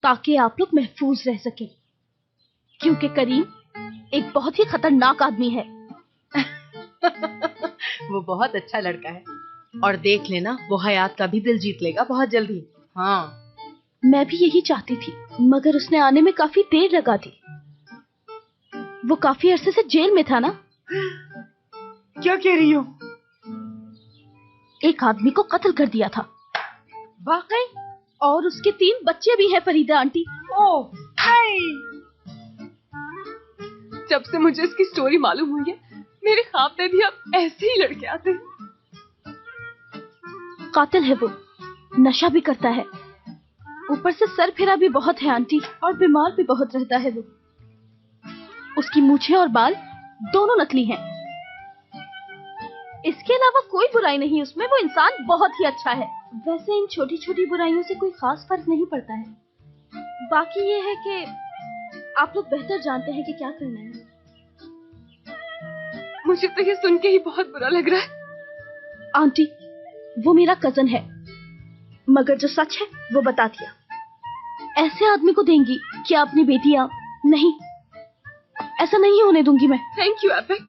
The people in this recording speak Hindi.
ताकि आप लोग महफूज रह सके, क्योंकि करीम एक बहुत ही खतरनाक आदमी है। वो बहुत अच्छा लड़का है और देख लेना वो हयात का भी दिल जीत लेगा बहुत जल्दी। हाँ, मैं भी यही चाहती थी, मगर उसने आने में काफी देर लगा दी। वो काफी अरसे से जेल में था ना। क्या कह रही हो? एक आदमी को कत्ल कर दिया था। वाकई? और उसके 3 बच्चे भी हैं फरीदा आंटी। ओह हाय! जब से मुझे इसकी स्टोरी मालूम हुई है, मेरे ख्वाब में भी अब ऐसे ही लड़के आते हैं। कातिल है वो, नशा भी करता है, ऊपर से सर फिरा भी बहुत है आंटी, और बीमार भी बहुत रहता है वो। उसकी मूछें और बाल दोनों नकली हैं। इसके अलावा कोई बुराई नहीं उसमें, वो इंसान बहुत ही अच्छा है। वैसे इन छोटी छोटी बुराइयों से कोई खास फर्क नहीं पड़ता है। बाकी ये है कि आप लोग बेहतर जानते हैं कि क्या करना है। मुझे तो ये सुन के ही बहुत बुरा लग रहा है। आंटी, वो मेरा कजन है, मगर जो सच है वो बता दिया। ऐसे आदमी को देंगी कि अपनी बेटियां नहीं, ऐसा नहीं होने दूंगी मैं। Thank you epic.